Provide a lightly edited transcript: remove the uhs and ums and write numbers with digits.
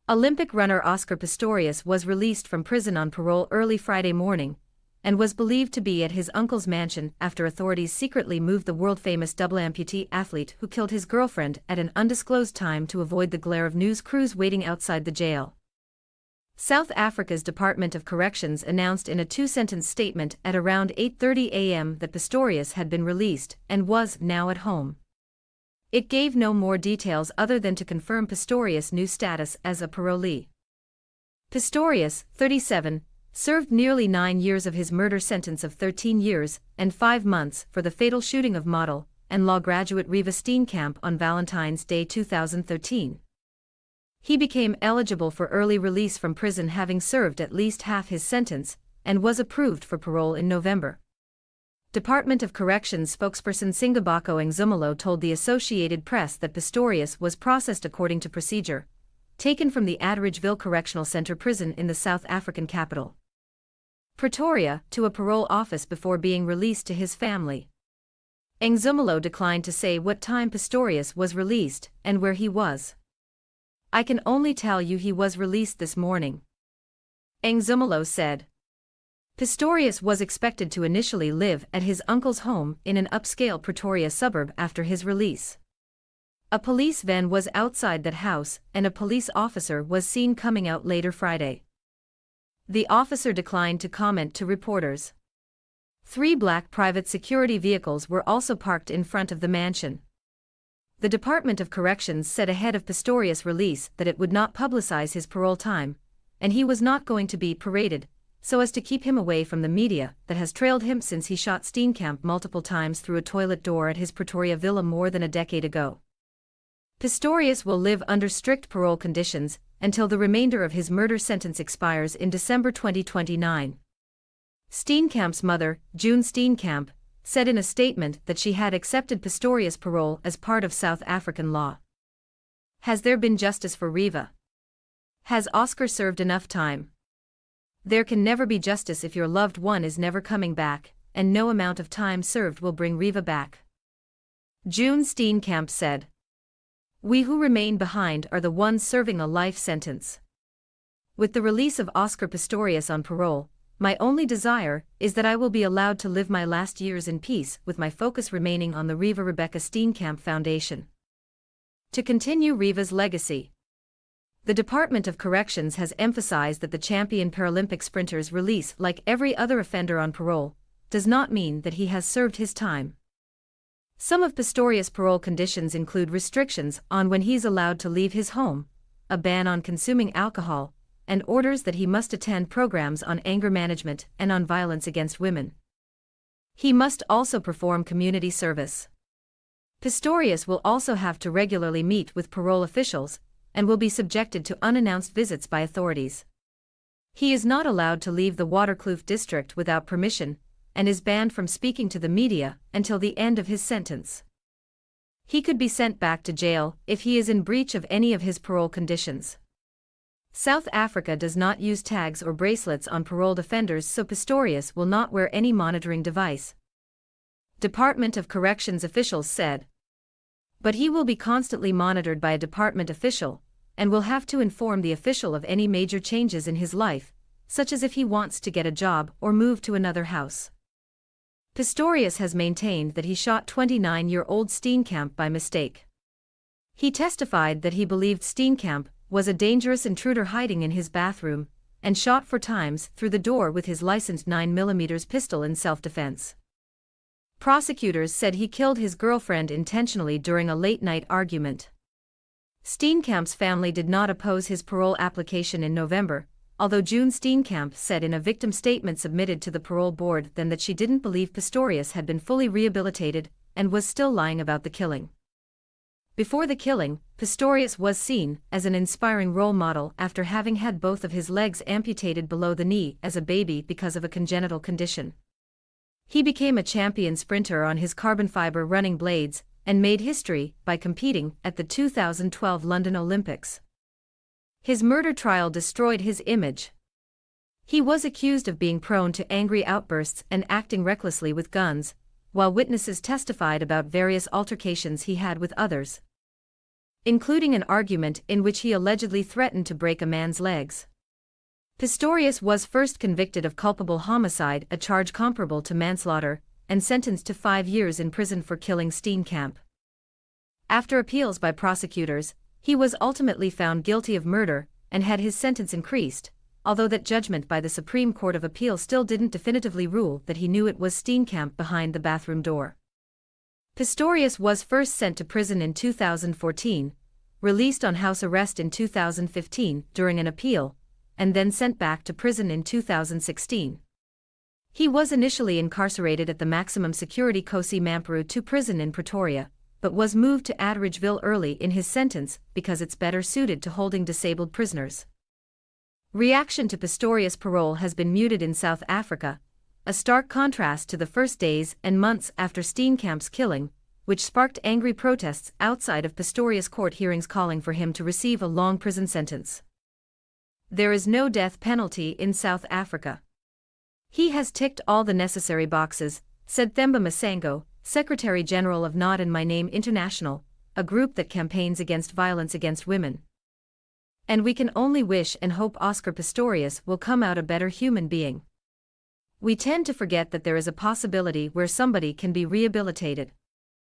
Olympic runner Oscar Pistorius was released from prison on parole early Friday morning, and was believed to be at his uncle's mansion after authorities secretly moved the world-famous double-amputee athlete who killed his girlfriend at an undisclosed time to avoid the glare of news crews waiting outside the jail. South Africa's Department of Corrections announced in a two-sentence statement at around 8:30 a.m. that Pistorius had been released and was now at home. It gave no more details other than to confirm Pistorius' new status as a parolee. Pistorius, 37, served nearly 9 years of his murder sentence of 13 years and 5 months for the fatal shooting of model and law graduate Riva Steenkamp on Valentine's Day 2013. He became eligible for early release from prison having served at least half his sentence, and was approved for parole in November. Department of Corrections spokesperson Singabako Ngzumalo told the Associated Press that Pistorius was processed according to procedure, taken from the Adridgeville Correctional Center prison in the South African capital, Pretoria, to a parole office before being released to his family. Ngzumalo declined to say what time Pistorius was released and where he was. "I can only tell you he was released this morning," Ngzumalo said. Pistorius was expected to initially live at his uncle's home in an upscale Pretoria suburb after his release. A police van was outside that house and a police officer was seen coming out later Friday. The officer declined to comment to reporters. 3 black private security vehicles were also parked in front of the mansion. The Department of Corrections said ahead of Pistorius' release that it would not publicize his parole time, and he was not going to be paraded, so as to keep him away from the media that has trailed him since he shot Steenkamp multiple times through a toilet door at his Pretoria villa more than a decade ago. Pistorius will live under strict parole conditions until the remainder of his murder sentence expires in December 2029. Steenkamp's mother, June Steenkamp, said in a statement that she had accepted Pistorius' parole as part of South African law. "Has there been justice for Riva? Has Oscar served enough time? There can never be justice if your loved one is never coming back, and no amount of time served will bring Riva back," June Steenkamp said. "We who remain behind are the ones serving a life sentence. With the release of Oscar Pistorius on parole, my only desire is that I will be allowed to live my last years in peace with my focus remaining on the Riva Rebecca Steenkamp Foundation. To continue Riva's legacy." The Department of Corrections has emphasized that the champion Paralympic sprinter's release, like every other offender on parole, does not mean that he has served his time. Some of Pistorius' parole conditions include restrictions on when he's allowed to leave his home, a ban on consuming alcohol, and orders that he must attend programs on anger management and on violence against women. He must also perform community service. Pistorius will also have to regularly meet with parole officials, and will be subjected to unannounced visits by authorities. He is not allowed to leave the Waterkloof district without permission, and is banned from speaking to the media until the end of his sentence. He could be sent back to jail if he is in breach of any of his parole conditions. South Africa does not use tags or bracelets on paroled offenders, so Pistorius will not wear any monitoring device, Department of Corrections officials said. But he will be constantly monitored by a department official, and will have to inform the official of any major changes in his life, such as if he wants to get a job or move to another house. Pistorius has maintained that he shot 29-year-old Steenkamp by mistake. He testified that he believed Steenkamp was a dangerous intruder hiding in his bathroom, and shot 4 times through the door with his licensed 9mm pistol in self-defense. Prosecutors said he killed his girlfriend intentionally during a late-night argument. Steenkamp's family did not oppose his parole application in November, although June Steenkamp said in a victim statement submitted to the parole board then that she didn't believe Pistorius had been fully rehabilitated and was still lying about the killing. Before the killing, Pistorius was seen as an inspiring role model after having had both of his legs amputated below the knee as a baby because of a congenital condition. He became a champion sprinter on his carbon fiber running blades and made history by competing at the 2012 London Olympics. His murder trial destroyed his image. He was accused of being prone to angry outbursts and acting recklessly with guns, while witnesses testified about various altercations he had with others. including an argument in which he allegedly threatened to break a man's legs. Pistorius was first convicted of culpable homicide, a charge comparable to manslaughter, and sentenced to 5 years in prison for killing Steenkamp. After appeals by prosecutors, he was ultimately found guilty of murder and had his sentence increased, although that judgment by the Supreme Court of Appeal still didn't definitively rule that he knew it was Steenkamp behind the bathroom door. Pistorius was first sent to prison in 2014, released on house arrest in 2015 during an appeal, and then sent back to prison in 2016. He was initially incarcerated at the maximum security Kosi Mamperu II prison in Pretoria, but was moved to Atteridgeville early in his sentence because it's better suited to holding disabled prisoners. Reaction to Pistorius' parole has been muted in South Africa, a stark contrast to the first days and months after Steenkamp's killing, which sparked angry protests outside of Pistorius' court hearings calling for him to receive a long prison sentence. There is no death penalty in South Africa. He has ticked all the necessary boxes, said Themba Masango, Secretary General of Not in My Name International, a group that campaigns against violence against women. And we can only wish and hope Oscar Pistorius will come out a better human being. We tend to forget that there is a possibility where somebody can be rehabilitated.